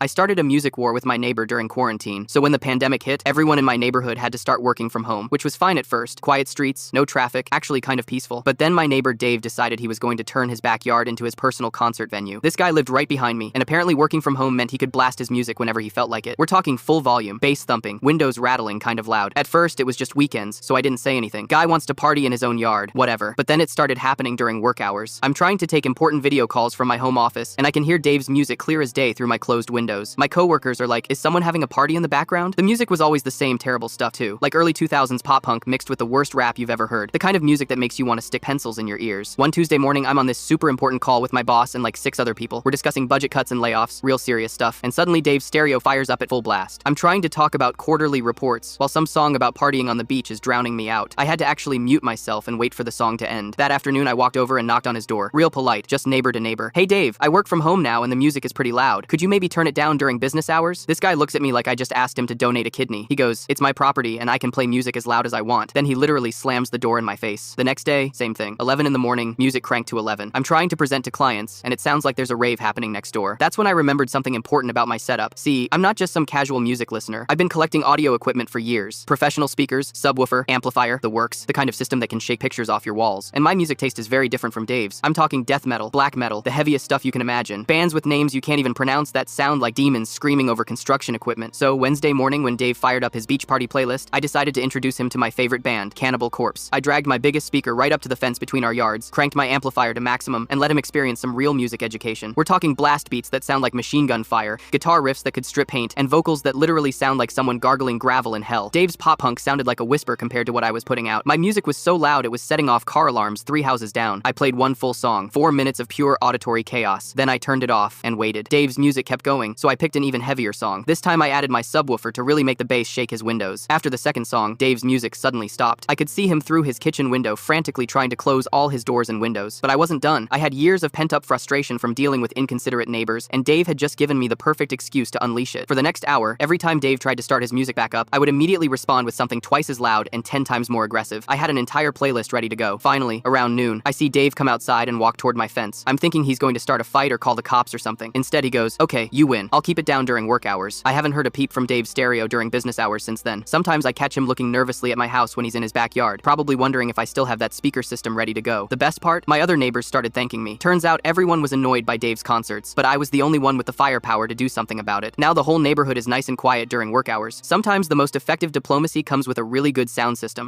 I started a music war with my neighbor during quarantine, so when the pandemic hit, everyone in my neighborhood had to start working from home, which was fine at first. Quiet streets, no traffic, actually kind of peaceful. But then my neighbor Dave decided he was going to turn his backyard into his personal concert venue. This guy lived right behind me, and apparently working from home meant he could blast his music whenever he felt like it. We're talking full volume, bass thumping, windows rattling kind of loud. At first, it was just weekends, so I didn't say anything. Guy wants to party in his own yard, whatever. But then it started happening during work hours. I'm trying to take important video calls from my home office, and I can hear Dave's music clear as day through my closed windows. My coworkers are like, is someone having a party in the background? The music was always the same terrible stuff too, like early 2000s pop punk mixed with the worst rap you've ever heard. The kind of music that makes you want to stick pencils in your ears. One Tuesday morning, I'm on this super important call with my boss and like 6 other people. We're discussing budget cuts and layoffs, real serious stuff, and suddenly Dave's stereo fires up at full blast. I'm trying to talk about quarterly reports, while some song about partying on the beach is drowning me out. I had to actually mute myself and wait for the song to end. That afternoon, I walked over and knocked on his door. Real polite, just neighbor to neighbor. Hey Dave, I work from home now and the music is pretty loud. Could you maybe turn it down during business hours? This guy looks at me like I just asked him to donate a kidney. He goes, it's my property and I can play music as loud as I want. Then he literally slams the door in my face. The next day, same thing. 11 in the morning, music cranked to 11. I'm trying to present to clients and it sounds like there's a rave happening next door. That's when I remembered something important about my setup. See, I'm not just some casual music listener. I've been collecting audio equipment for years. Professional speakers, subwoofer, amplifier, the works, the kind of system that can shake pictures off your walls. And my music taste is very different from Dave's. I'm talking death metal, black metal, the heaviest stuff you can imagine. Bands with names you can't even pronounce that sound like demons screaming over construction equipment. So Wednesday morning when Dave fired up his beach party playlist, I decided to introduce him to my favorite band, Cannibal Corpse. I dragged my biggest speaker right up to the fence between our yards, cranked my amplifier to maximum, and let him experience some real music education. We're talking blast beats that sound like machine gun fire, guitar riffs that could strip paint, and vocals that literally sound like someone gargling gravel in hell. Dave's pop punk sounded like a whisper compared to what I was putting out. My music was so loud it was setting off car alarms 3 houses down. I played one full song, 4 minutes of pure auditory chaos. Then I turned it off and waited. Dave's music kept going, so I picked an even heavier song. This time I added my subwoofer to really make the bass shake his windows. After the second song, Dave's music suddenly stopped. I could see him through his kitchen window frantically trying to close all his doors and windows. But I wasn't done. I had years of pent-up frustration from dealing with inconsiderate neighbors, and Dave had just given me the perfect excuse to unleash it. For the next hour, every time Dave tried to start his music back up, I would immediately respond with something twice as loud and 10 times more aggressive. I had an entire playlist ready to go. Finally, around noon, I see Dave come outside and walk toward my fence. I'm thinking he's going to start a fight or call the cops or something. Instead, he goes, okay, you win. I'll keep it down during work hours. I haven't heard a peep from Dave's stereo during business hours since then. Sometimes I catch him looking nervously at my house when he's in his backyard, probably wondering if I still have that speaker system ready to go. The best part? My other neighbors started thanking me. Turns out everyone was annoyed by Dave's concerts, but I was the only one with the firepower to do something about it. Now the whole neighborhood is nice and quiet during work hours. Sometimes the most effective diplomacy comes with a really good sound system.